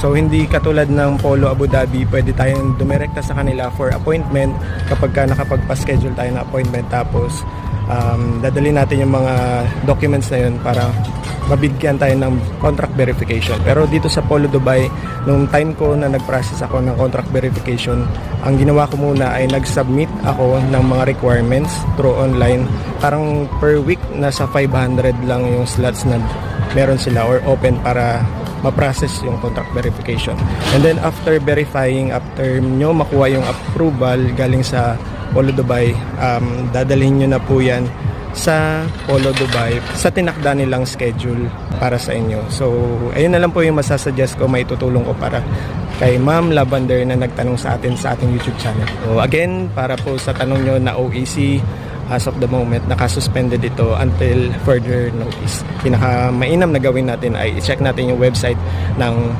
So hindi katulad ng Polo Abu Dhabi, pwede tayong dumirekta sa kanila for appointment kapag ka nakapagpa-schedule tayo na appointment, tapos dadalhin natin yung mga documents na yun para mabigyan tayo ng contract verification. Pero dito sa Polo Dubai, nung time ko na nag-process ako ng contract verification, ang ginawa ko muna ay nag-submit ako ng mga requirements through online. Parang per week nasa 500 lang yung slots na meron sila or open para ma-process yung contract verification. And then after verifying, after nyo makuha yung approval galing sa Polo Dubai, dadalhin nyo na po yan sa Polo Dubai sa tinakda nilang schedule para sa inyo. So ayun na lang po yung masasuggest ko, may tutulong ko para kay Ma'am Lavender na nagtanong sa atin sa ating YouTube channel. So again, para po sa tanong nyo na OEC, as of the moment nakasuspended ito until further notice. Pinaka mainam na gawin natin ay i-check natin yung website ng